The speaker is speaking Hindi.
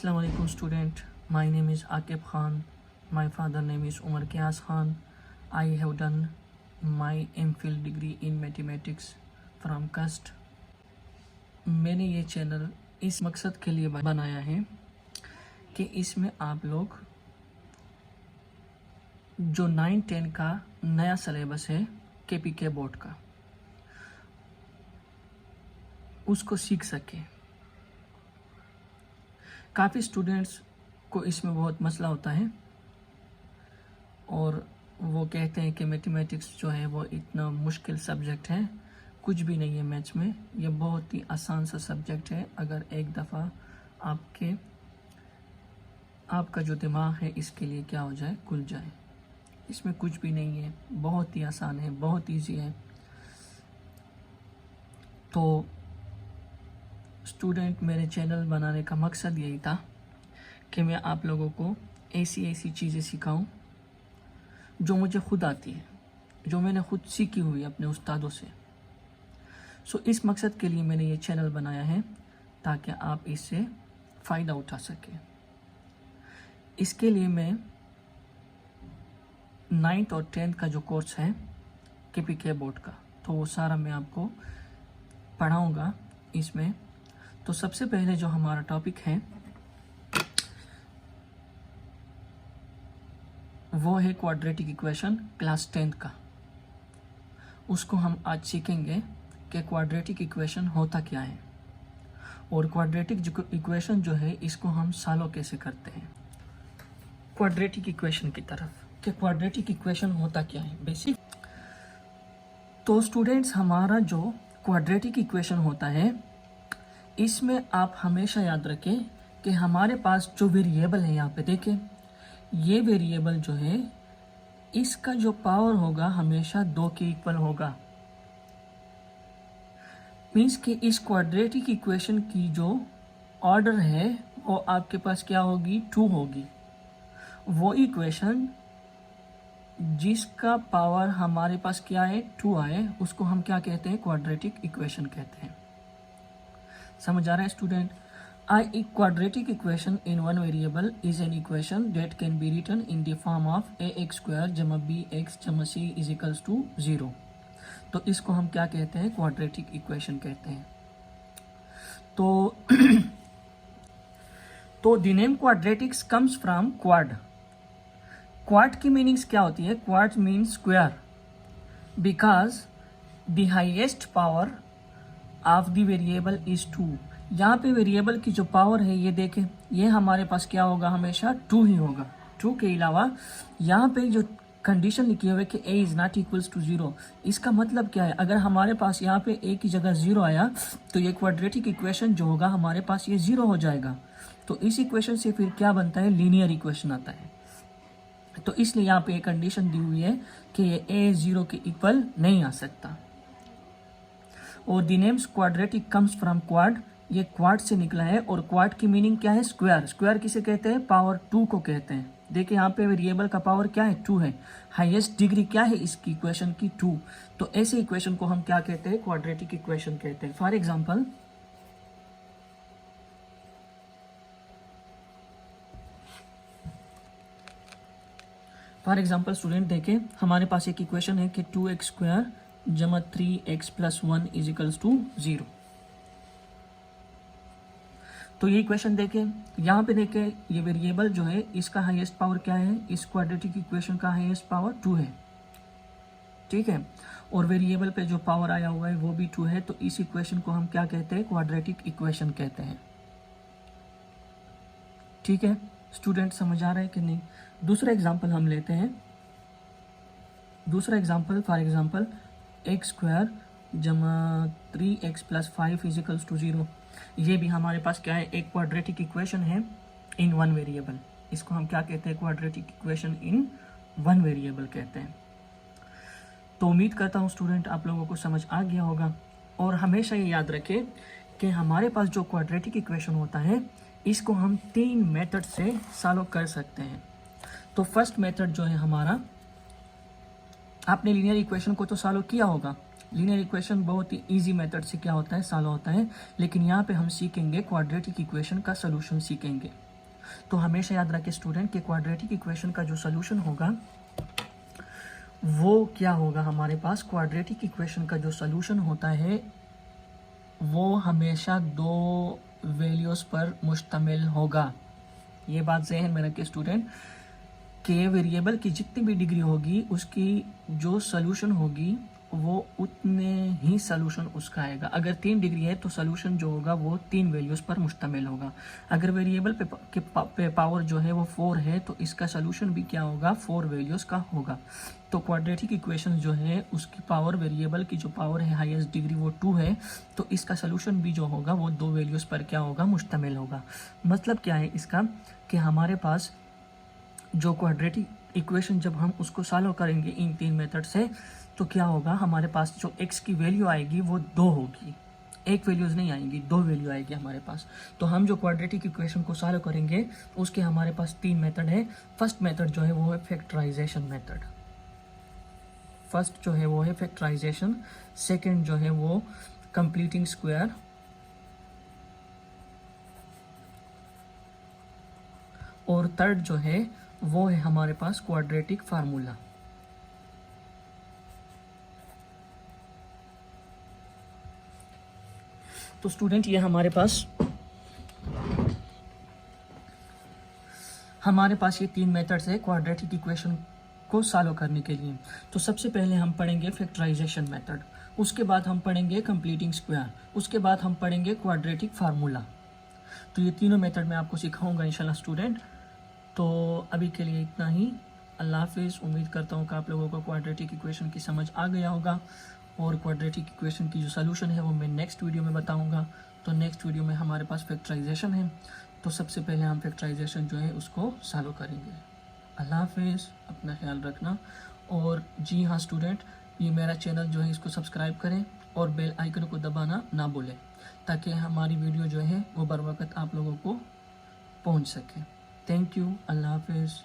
Assalamu alaikum student. My name is Akib Khan. My father name is Umar Qiyas Khan. I have done my MPhil degree in mathematics from CUST. मैंने ये चैनल इस मकसद के लिए बनाया है कि इसमें आप लोग जो 9-10 का नया सिलेबस है KPK बोर्ड का उसको सीख सके। काफ़ी स्टूडेंट्स को इसमें बहुत मसला होता है और वो कहते हैं कि मैथमेटिक्स जो है वो इतना मुश्किल सब्जेक्ट है। कुछ भी नहीं है मैथ्स में, ये बहुत ही आसान सा सब्जेक्ट है। अगर एक दफ़ा आपका जो दिमाग है इसके लिए क्या हो जाए, खुल जाए। इसमें कुछ भी नहीं है, बहुत ही आसान है, बहुत इजी है। तो स्टूडेंट, मेरे चैनल बनाने का मकसद यही था कि मैं आप लोगों को ऐसी चीज़ें सिखाऊं जो मुझे खुद आती है, जो मैंने खुद सीखी हुई अपने उस्तादों से। इस मकसद के लिए मैंने ये चैनल बनाया है ताकि आप इससे फ़ायदा उठा सकें। इसके लिए मैं 9th और 10th का जो कोर्स है KPK बोर्ड का, तो वो सारा मैं आपको पढ़ाऊँगा इसमें। तो सबसे पहले जो हमारा टॉपिक है वो है क्वाड्रेटिक इक्वेशन क्लास 10th का। उसको हम आज सीखेंगे कि क्वाड्रेटिक इक्वेशन होता क्या है और क्वाड्रेटिक इक्वेशन जो है इसको हम सॉल्व कैसे करते हैं। क्वाड्रेटिक इक्वेशन की तरफ कि क्वाड्रेटिक इक्वेशन होता क्या है बेसिक। तो स्टूडेंट्स, हमारा जो क्वाड्रेटिक इक्वेशन होता है इसमें आप हमेशा याद रखें कि हमारे पास जो वेरिएबल है, यहाँ पे देखें, ये वेरिएबल जो है इसका जो पावर होगा हमेशा 2 के इक्वल होगा। मीन्स कि इस क्वाड्रेटिक इक्वेशन की जो ऑर्डर है वो आपके पास क्या होगी, 2 होगी। वो इक्वेशन जिसका पावर हमारे पास क्या है, 2 आए, उसको हम क्या कहते हैं, क्वाड्रेटिक इक्वेशन कहते हैं। समझ आ रहा है student? A quadratic equation in one variable is an equation that can be written in the form of ax square जमा bx जमा c is equals to 0। तो इसको हम क्या कहते हैं, क्वाड्रेटिक इक्वेशन कहते हैं। तो the name quadratics comes from quad. Quad की मीनिंग्स क्या होती है? Quad means square because the highest power of the variable is 2। यहाँ पे वेरिएबल की जो पावर है ये देखें, ये हमारे पास क्या होगा, हमेशा 2 ही होगा। 2 के अलावा यहाँ पे जो कंडीशन लिखी हुई है कि a is not equals to 0, इसका मतलब क्या है? अगर हमारे पास यहाँ पे a की जगह 0 आया तो ये क्वाड्रेटिक इक्वेशन जो होगा हमारे पास ये 0 हो जाएगा। तो इस इक्वेशन से फिर क्या बनता है, लीनियर इक्वेशन आता है। तो इसलिए यहाँ पे एक कंडीशन दी हुई है कि ये a 0 के इक्वल नहीं आ सकता। और the names quadratic comes from quad, ये क्वाड से निकला है। और क्वाड की मीनिंग क्या है, स्क्वायर। स्क्वायर किसे कहते हैं, पावर 2 को कहते हैं। देखिए यहाँ पे वेरिएबल का पावर क्या है, 2 है। हाईएस्ट डिग्री क्या है इसकी इक्वेशन की, 2। तो ऐसे इक्वेशन को हम क्या कहते हैं, क्वाड्रेटिक इक्वेशन कहते हैं। फॉर एग्जाम्पल स्टूडेंट देखें, हमारे पास एक इक्वेशन है कि 2x स्क्वायर जमा 3x plus 1 is equals to 0। तो ये इक्वेशन देखें, यहाँ पे देखें, ये वेरिएबल जो है इसका हाईएस्ट पावर क्या है, इस क्वाड्रेटिक इक्वेशन का हाईएस्ट पावर 2 है, ठीक है। और वेरिएबल पे जो पावर आया हुआ है वो भी 2 है। तो इस इक्वेशन को हम क्या कहते हैं, क्वाड्रेटिक इक्वेशन कहते हैं, ठीक है। स्टूडेंट समझ आ रहा है कि नहीं? दूसरा एग्जाम्पल हम लेते हैं। दूसरा example, for example x square जमा 3x plus 5 is equals to 0। ये भी हमारे पास क्या है, एक क्वाड्रेटिक इक्वेशन है इन वन वेरिएबल। इसको हम क्या कहते हैं, quadratic equation in one variable कहते हैं। तो उम्मीद करता हूँ स्टूडेंट आप लोगों को समझ आ गया होगा। और हमेशा ये याद रखें कि हमारे पास जो क्वाड्रेटिक इक्वेशन होता है इसको हम 3 मेथड से सॉल्व कर सकते हैं। तो फर्स्ट मेथड जो है हमारा, आपने लीनियर इक्वेशन को तो सॉल्व किया होगा। लीनियर इक्वेशन बहुत ही इजी मेथड से क्या होता है, सॉल्व होता है। लेकिन यहाँ पे हम सीखेंगे क्वाड्रेटिक इक्वेशन का सॉल्यूशन सीखेंगे। तो हमेशा याद रखें स्टूडेंट कि क्वाड्रेटिक इक्वेशन का जो सोल्यूशन होगा वो क्या होगा, हमारे पास क्वाड्रेटिक इक्वेशन का जो सोल्यूशन होता है वो हमेशा दो वैल्यूज़ पर मुश्तमिल होगा। ये बात ज़हन में रखें स्टूडेंट कि वेरिएबल की जितनी भी डिग्री होगी उसकी जो सोल्यूशन होगी वो उतने ही सोल्यूशन उसका आएगा। अगर 3 डिग्री है तो सोल्यूशन जो होगा वो 3 वैल्यूज़ पर मुश्तमिल होगा। अगर वेरिएबल पे पावर जो है वो 4 है तो इसका सोल्यूशन भी क्या होगा, 4 वैल्यूज़ का होगा। तो क्वाड्रेटिक इक्वेशन जो है उसकी पावर, वेरिएबल की जो पावर है हाईएस्ट डिग्री वो 2 है, तो इसका सोल्यूशन भी जो होगा वो 2 वैल्यूज़ पर क्या होगा, मुश्तमिल होगा। मतलब क्या है इसका कि हमारे पास जो क्वाड्रेटिक इक्वेशन जब हम उसको सॉल्व करेंगे इन 3 मेथड से तो क्या होगा, हमारे पास जो x की वैल्यू आएगी वो 2 होगी, एक वैल्यूज़ नहीं आएंगी, 2 वैल्यू आएगी हमारे पास। तो हम जो क्वाड्रेटिक इक्वेशन को सॉल्व करेंगे उसके हमारे पास 3 मेथड है। फर्स्ट मेथड जो है वो है फैक्टराइजेशन मेथड, फर्स्ट जो है वो है फैक्टराइजेशन, सेकेंड जो है वो कंप्लीटिंग स्क्वायर, और थर्ड जो है वो है हमारे पास क्वाड्रेटिक फार्मूला। तो स्टूडेंट ये हमारे पास ये 3 मेथड्स है क्वाड्रेटिक इक्वेशन को सॉल्व करने के लिए। तो सबसे पहले हम पढ़ेंगे फैक्टराइजेशन मेथड, उसके बाद हम पढ़ेंगे कंप्लीटिंग स्क्वायर, उसके बाद हम पढ़ेंगे क्वाड्रेटिक फार्मूला। तो ये तीनों मेथड मैं आपको सिखाऊंगा इंशाल्लाह स्टूडेंट। तो अभी के लिए इतना ही, अल्लाह हाफिज़। उम्मीद करता हूँ कि आप लोगों को क्वाड्रेटिक इक्वेशन की समझ आ गया होगा, और क्वाड्रेटिक इक्वेशन की जो सोल्यूशन है वो मैं नेक्स्ट वीडियो में बताऊंगा। तो नेक्स्ट वीडियो में हमारे पास फैक्टराइजेशन है, तो सबसे पहले हम फैक्टराइजेशन जो है उसको सॉल्व करेंगे। अल्लाह हाफिज़, अपना ख्याल रखना। और जी हाँ स्टूडेंट, ये मेरा चैनल जो है इसको सब्सक्राइब करें और बेल आइकन को दबाना ना भूलें, ताकि हमारी वीडियो जो है वो बर वक्त आप लोगों को पहुँच सके। थैंक यू, अल्लाह हाफिज़।